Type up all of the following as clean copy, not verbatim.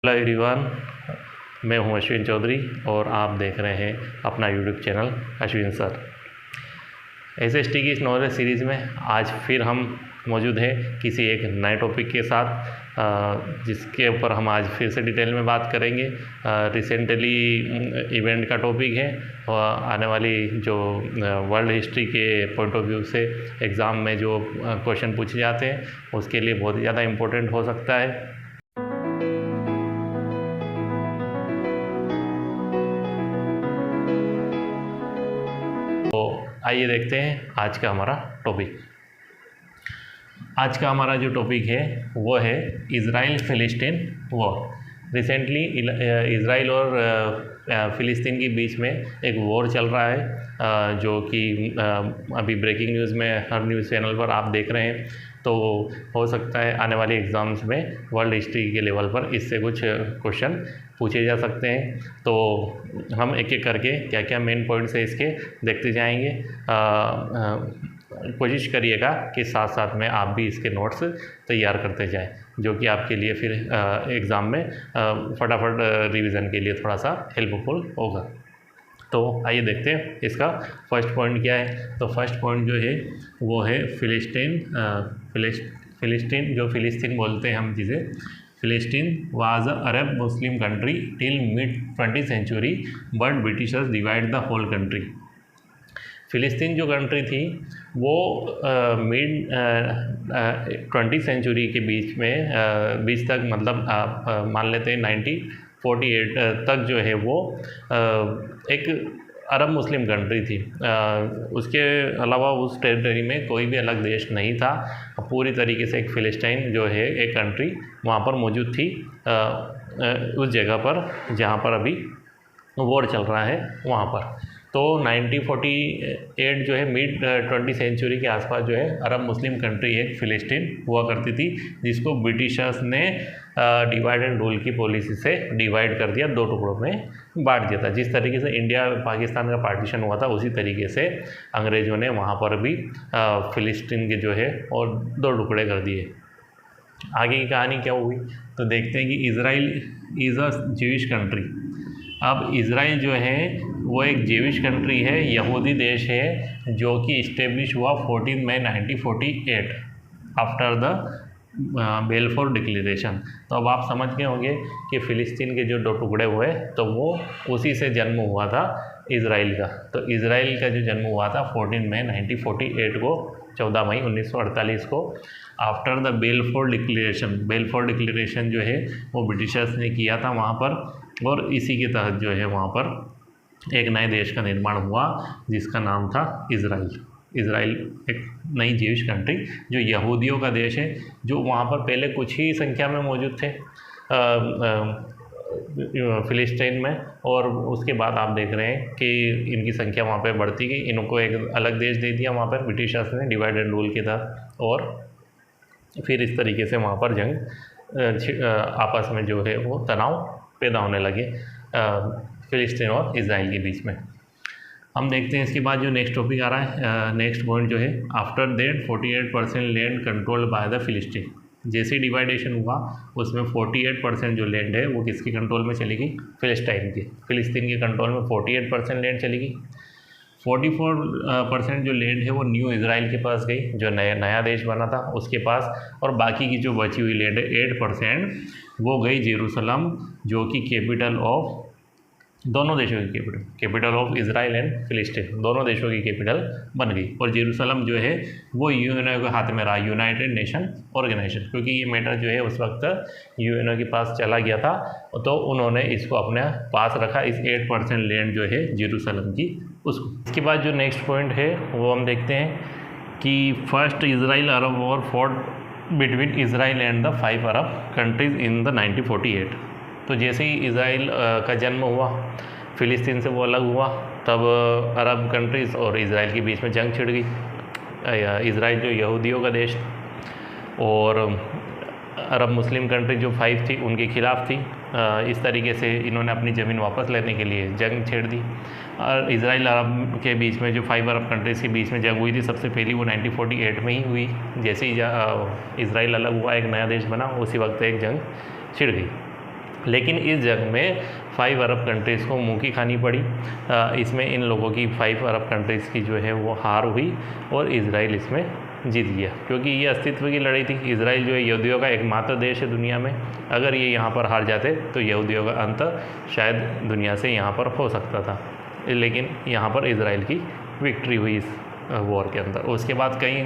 Hello everyone, मैं हूं अश्विन चौधरी और आप देख रहे हैं अपना YouTube channel Ashwin sir. SST की इस नॉलेज सीरीज़ में आज फिर हम मौजूद हैं किसी एक नए टॉपिक के साथ, जिसके ऊपर हम आज फिर से डिटेल में बात करेंगे। रिसेंटली इवेंट का टॉपिक है और आने वाली जो वर्ल्ड हिस्ट्री के पॉइंट ऑफ व्यू से एग्ज़ाम में जो क्वेश्चन पूछे जाते हैं उसके लिए बहुत ज़्यादा इम्पोर्टेंट हो सकता है। तो आइए देखते हैं आज का हमारा टॉपिक। आज का हमारा जो टॉपिक है वो है इज़राइल फ़िलिस्तीन वॉर। रिसेंटली इज़राइल और फ़िलिस्तीन के बीच में एक वॉर चल रहा है, जो कि अभी ब्रेकिंग न्यूज़ में हर न्यूज़ चैनल पर आप देख रहे हैं। तो हो सकता है आने वाले एग्ज़ाम्स में वर्ल्ड हिस्ट्री के लेवल पर इससे कुछ क्वेश्चन पूछे जा सकते हैं। तो हम एक एक करके क्या क्या मेन पॉइंट्स है इसके देखते जाएंगे। कोशिश करिएगा कि साथ साथ में आप भी इसके नोट्स तैयार करते जाएं, जो कि आपके लिए फिर एग्ज़ाम में फटाफट रिवीजन के लिए थोड़ा सा हेल्पफुल होगा। तो आइए देखते हैं इसका फर्स्ट पॉइंट क्या है। तो फर्स्ट पॉइंट जो है वो है फ़िलिस्तीन जो फ़िलिस्तीन बोलते हैं हम जिसे, Palestine was a Arab Muslim country till mid 20th century but britishers divide the whole country. Palestine जो कंट्री थी वो मिड 20th सेंचुरी के बीच तक, मतलब आप मान लेते हैं 1948 तक जो है वो एक अरब मुस्लिम कंट्री थी। उसके अलावा उस टेरिटरी में कोई भी अलग देश नहीं था। पूरी तरीके से एक फ़िलिस्तीन जो है एक कंट्री वहाँ पर मौजूद थी, उस जगह पर जहाँ पर अभी वॉर चल रहा है वहाँ पर। तो 1948 जो है मिड 20th सेंचुरी के आसपास जो है अरब मुस्लिम कंट्री एक फ़िलिस्तीन हुआ करती थी, जिसको ब्रिटिशर्स ने डिवाइड एंड रूल की पॉलिसी से डिवाइड कर दिया, दो टुकड़ों में बांट दिया था। जिस तरीके से इंडिया पाकिस्तान का पार्टीशन हुआ था उसी तरीके से अंग्रेज़ों ने वहाँ पर भी फ़िलिस्तीन के जो है और दो टुकड़े कर दिए। आगे की कहानी क्या हुई तो देखते हैं कि Israel is a Jewish country. अब इज़राइल जो है वो एक ज्यूइश कंट्री है, यहूदी देश है, जो कि इस्टेब्लिश हुआ 14 मई 1948 आफ्टर द बेलफोर डिक्लेरेशन। तो अब आप समझ गए होंगे कि फ़िलिस्तीन के जो दो टुकड़े हुए तो वो उसी से जन्म हुआ था इज़राइल का। तो इज़राइल का जो जन्म हुआ था 14 मई 1948 को, 14 मई 1948 को, आफ्टर द बेलफोर डिक्लेरेशन जो है वो ब्रिटिशर्स ने किया था वहाँ पर, और इसी के तहत जो है वहाँ पर एक नए देश का निर्माण हुआ जिसका नाम था इज़राइल एक नई ज्यूइश कंट्री जो यहूदियों का देश है, जो वहाँ पर पहले कुछ ही संख्या में मौजूद थे फ़िलिस्तीन में, और उसके बाद आप देख रहे हैं कि इनकी संख्या वहाँ पर बढ़ती गई। इनको एक अलग देश दे दिया वहाँ पर ब्रिटिशर्स ने डिवाइड एंड रूल के तहत, और फिर इस तरीके से वहाँ पर जंग आपस में जो है वो तनाव पैदा होने लगे फ़िलिस्तीन और इज़राइल के बीच में। हम देखते हैं इसके बाद जो नेक्स्ट टॉपिक आ रहा है, नेक्स्ट पॉइंट जो है, after that 48% land controlled by the Palestine. जैसे ही डिवाइडेशन हुआ उसमें 48% जो लैंड है वो किसके कंट्रोल में चली गई, फ़िलिस्तीन के कंट्रोल में 48% लैंड चली गई। 44% जो लैंड है वो न्यू इज़राइल के पास गई, जो नया देश बना था उसके पास, और बाकी की जो बची हुई लैंड है 8% वो गई जेरूसलम, जो कि कैपिटल ऑफ दोनों देशों की कैपिटल ऑफ इज़राइल एंड फ़िलिस्तीन, दोनों देशों की कैपिटल बन गई। और जेरूसलम जो है वो यूएनओ के हाथ में रहा, यूनाइटेड नेशन ऑर्गेनाइजेशन, क्योंकि ये मैटर जो है उस वक्त यूएनओ के पास चला गया था, तो उन्होंने इसको अपने पास रखा, इस 8% लैंड जो है जेरूसलम की उसको। इसके बाद जो नेक्स्ट पॉइंट है वो हम देखते हैं कि first Israel Arab war fought between Israel and the 5 Arab countries in the 1948। तो जैसे ही इज़राइल का जन्म हुआ, फ़िलिस्तीन से वो अलग हुआ, तब अरब कंट्रीज़ और इज़राइल के बीच में जंग छिड़ गई। इज़राइल जो यहूदियों का देश और अरब मुस्लिम कंट्री जो 5 थी उनके खिलाफ़ थी। इस तरीके से इन्होंने अपनी ज़मीन वापस लेने के लिए जंग छेड़ दी। और इज़राइल अरब के बीच में जो 5 अरब कंट्रीज़ के बीच में जंग हुई थी, सबसे पहली वो 1948 में ही हुई। जैसे ही इज़राइल अलग हुआ, एक नया देश बना, उसी वक्त एक जंग छिड़ गई। लेकिन इस जंग में 5 अरब कंट्रीज़ को मुँह की खानी पड़ी। इसमें इन लोगों की 5 अरब कंट्रीज़ की जो है वो हार हुई और इजराइल इसमें जीत गया, क्योंकि ये अस्तित्व की लड़ाई थी। इजराइल जो है यहूदियों का एकमात्र देश है दुनिया में। अगर ये यहाँ पर हार जाते तो यहूदियों का अंत शायद दुनिया से यहाँ पर हो सकता था, लेकिन यहाँ पर इजराइल की विक्ट्री हुई इस वॉर के अंदर। उसके बाद कई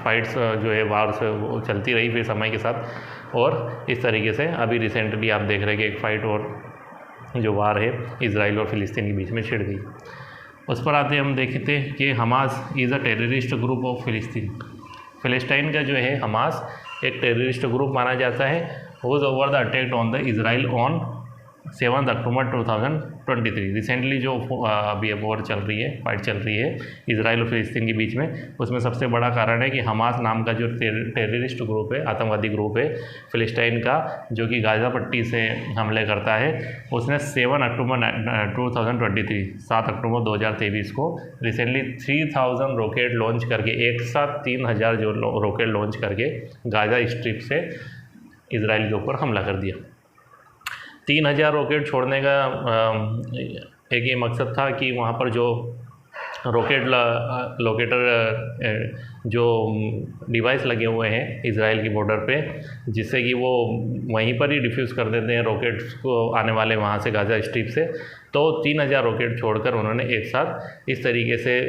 फाइट्स जो है वार्स चलती रही फिर समय के साथ, और इस तरीके से अभी रिसेंटली आप देख रहे हैं कि एक फ़ाइट और जो वार है इजराइल और फ़िलिस्तीन के बीच में छिड़ गई। उस पर आते हम देखते हैं कि Hamas is a terrorist group of Palestine. Palestine का जो है हमास एक टेररिस्ट ग्रुप माना जाता है। Was over the attack on the Israel on 7 October 2023। Recently जो अभी वॉर चल रही है, फाइट चल रही है इजराइल और फ़िलिस्तीन के बीच में, उसमें सबसे बड़ा कारण है कि हमास नाम का जो टेररिस्ट ग्रुप है, आतंकवादी ग्रुप है फ़िलिस्तीन का, जो कि गाज़ा पट्टी से हमले करता है, उसने 7 अक्टूबर 2023 7 अक्टूबर 2023 को रिसेंटली 3000 रॉकेट लॉन्च करके, एक साथ 3000 जो रॉकेट लॉन्च करके गाज़ा स्ट्रिप से इजराइल के ऊपर हमला कर दिया। 3000 रॉकेट छोड़ने का एक ये मकसद था कि वहाँ पर जो रॉकेट लोकेटर जो डिवाइस लगे हुए हैं इजराइल की बॉर्डर पे, जिससे कि वो वहीं पर ही डिफ्यूज़ कर देते हैं रॉकेट्स को आने वाले वहाँ से गाज़ा स्ट्रिप से। तो 3000 रॉकेट छोड़कर उन्होंने एक साथ इस तरीके से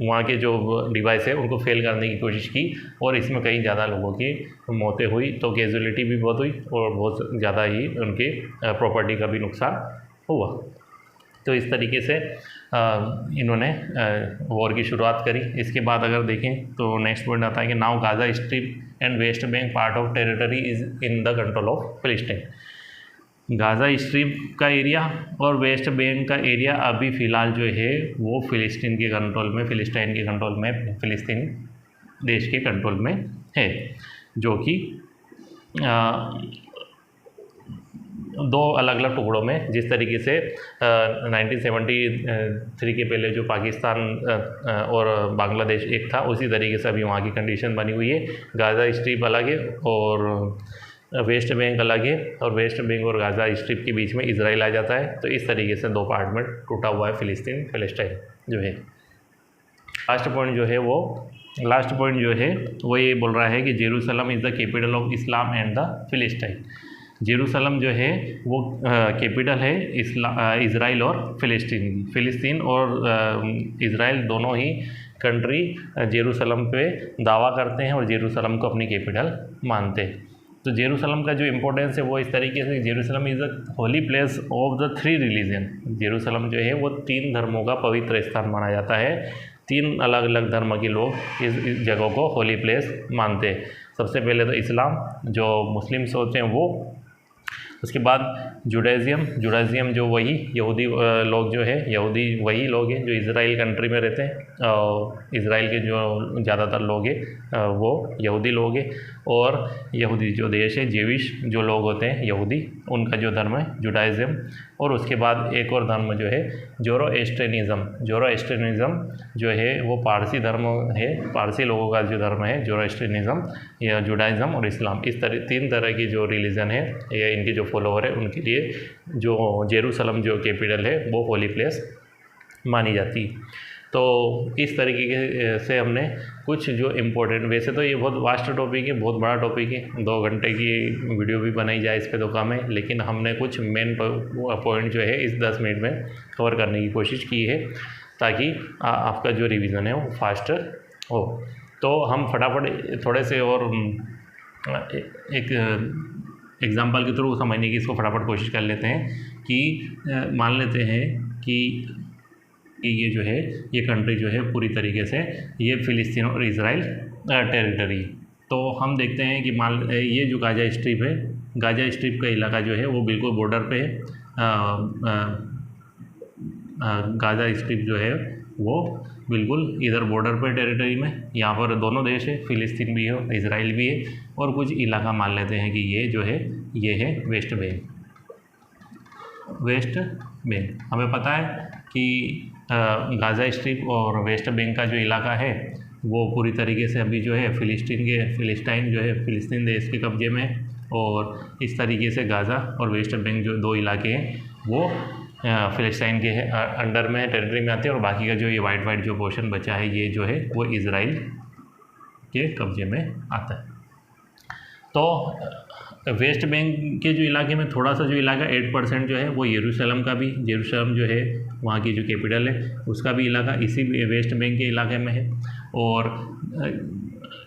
वहाँ के जो डिवाइस है उनको फेल करने की कोशिश की, और इसमें कई ज़्यादा लोगों की मौतें हुई, तो कैजुअलिटी भी बहुत हुई और बहुत ज़्यादा ही उनके प्रॉपर्टी का भी नुकसान हुआ। तो इस तरीके से इन्होंने वॉर की शुरुआत करी। इसके बाद अगर देखें तो नेक्स्ट पॉइंट आता है कि now Gaza strip and West Bank part of territory is in the control of Palestine. Gaza strip का एरिया और वेस्ट बैंक का एरिया अभी फ़िलहाल जो है वो फ़िलिस्तीन के कंट्रोल में, फ़िलिस्तीन देश के कंट्रोल में है, जो कि 2 अलग अलग टुकड़ों में, जिस तरीके से 1973 के पहले जो पाकिस्तान और बांग्लादेश एक था, उसी तरीके से अभी वहाँ की कंडीशन बनी हुई है। गाज़ा स्ट्रिप अलग है और वेस्ट बैंक अलग है, और वेस्ट बैंक और गाज़ा स्ट्रिप के बीच में इजराइल आ जाता है। तो इस तरीके से 2 पार्ट में टूटा हुआ है फ़िलिस्तीन जो है। लास्ट पॉइंट जो है वो ये बोल रहा है कि Jerusalem is the capital of Islam and the Palestine. Jerusalem जो है वो कैपिटल है इजराइल और फ़िलिस्तीन और इजराइल दोनों ही कंट्री जेरूसलम पे दावा करते हैं और जेरूसलम को अपनी कैपिटल मानते हैं। तो जेरूसलम का जो इम्पोर्टेंस है वो इस तरीके से, Jerusalem is the holy place of the 3 religion. Jerusalem जो है वो 3 धर्मों का पवित्र स्थान माना जाता है। 3 अलग अलग धर्म के लोग इस जगह को होली प्लेस मानते हैं। सबसे पहले तो इस्लाम, जो मुस्लिम्स होते हैं वो, उसके बाद जुडाइज़म जो वही यहूदी लोग जो है, यहूदी वही लोग हैं जो इजराइल कंट्री में रहते हैं। इजराइल के जो ज़्यादातर लोग हैं वो यहूदी लोग हैं, और यहूदी जो देश है, जेविश जो लोग होते हैं यहूदी, उनका जो धर्म है जुडाइज़म। और उसके बाद एक और धर्म जो है जोरोएस्ट्रियनिज़म जो है वो पारसी धर्म है, पारसी लोगों का जो धर्म है जोरोएस्ट्रियनिज़म या जुडाइज़म और इस्लाम। इस 3 तरह की जो रिलीजन है या इनके जो फॉलोअर है उनके लिए जो जेरूसलम जो कैपिटल है वो होली प्लेस मानी जाती। तो इस तरीके से हमने कुछ जो इम्पोर्टेंट, वैसे तो ये बहुत वास्ट टॉपिक है, बहुत बड़ा टॉपिक है, 2 घंटे की वीडियो भी बनाई जाए इस पे तो कम है, लेकिन हमने कुछ मेन पॉइंट जो है इस 10 मिनट में कवर करने की कोशिश की है, ताकि आपका जो रिवीजन है वो फास्ट हो। तो हम फटाफट थोड़े से और एक एग्जाम्पल के थ्रू समझने की इसको फटाफट कोशिश कर लेते हैं कि मान लेते हैं कि ये जो है ये कंट्री जो है पूरी तरीके से ये फ़िलिस्तीन और इजराइल टेरिटरी। तो हम देखते हैं कि ये जो गाज़ा स्ट्रिप है, गाज़ा स्ट्रिप का इलाका जो है वो बिल्कुल बॉर्डर पे है। गाज़ा स्ट्रिप जो है वो बिल्कुल इधर बॉर्डर पे टेरिटरी में, यहाँ पर दोनों देश है, फ़िलिस्तीन भी है इजराइल भी है, और कुछ इलाका मान लेते हैं कि ये जो है ये है वेस्ट बैंक। हमें पता है कि गाज़ा स्ट्रिप और वेस्ट बैंक का जो इलाका है वो पूरी तरीके से अभी जो है फ़िलिस्तीन जो है फ़िलिस्तीन देश के कब्जे में है, और इस तरीके से गाज़ा और वेस्ट बैंक जो 2 इलाके हैं वो फ़िलिस्तीन के अंडर में टेरिटरी में आते हैं, और बाकी का जो ये वाइट जो पोर्शन बचा है ये जो है वो इज़राइल के कब्ज़े में आता है। तो वेस्ट बैंक के जो इलाके में थोड़ा सा जो इलाका 8% जो है वो यरूशलेम का भी, यरूशलेम जो है वहाँ की जो कैपिटल है उसका भी इलाका इसी वेस्ट बैंक के इलाके में है, और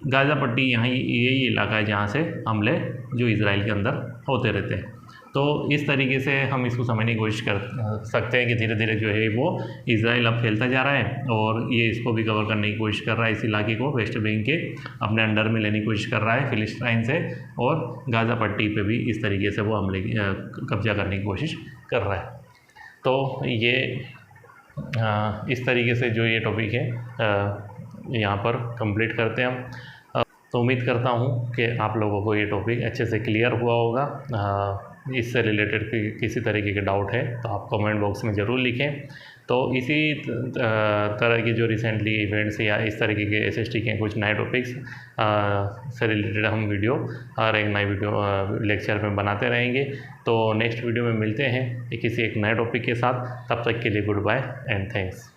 गाज़ा पट्टी यहाँ यही इलाका है जहाँ से हमले जो इज़राइल के अंदर होते रहते हैं। तो इस तरीके से हम इसको समझने की कोशिश कर सकते हैं कि धीरे धीरे जो है वो इज़राइल अब फैलता जा रहा है, और ये इसको भी कवर करने की कोशिश कर रहा है, इस इलाके को वेस्ट बैंक के अपने अंडर में लेने की कोशिश कर रहा है फ़िलिस्तीन से, और गाज़ा पट्टी पे भी इस तरीके से वो हमले कब्जा करने की कोशिश कर रहा है। तो ये इस तरीके से जो ये टॉपिक है यहाँ पर कंप्लीट करते हैं हम। तो उम्मीद करता हूँ कि आप लोगों को ये टॉपिक अच्छे से क्लियर हुआ होगा। इससे रिलेटेड किसी तरीके के डाउट है तो आप कमेंट बॉक्स में ज़रूर लिखें। तो इसी तरह के जो रिसेंटली इवेंट्स या इस तरीके के SST के कुछ नए टॉपिक्स से रिलेटेड हम वीडियो और एक नई वीडियो लेक्चर में बनाते रहेंगे। तो नेक्स्ट वीडियो में मिलते हैं किसी एक नए टॉपिक के साथ। तब तक के लिए गुड बाय एंड थैंक्स।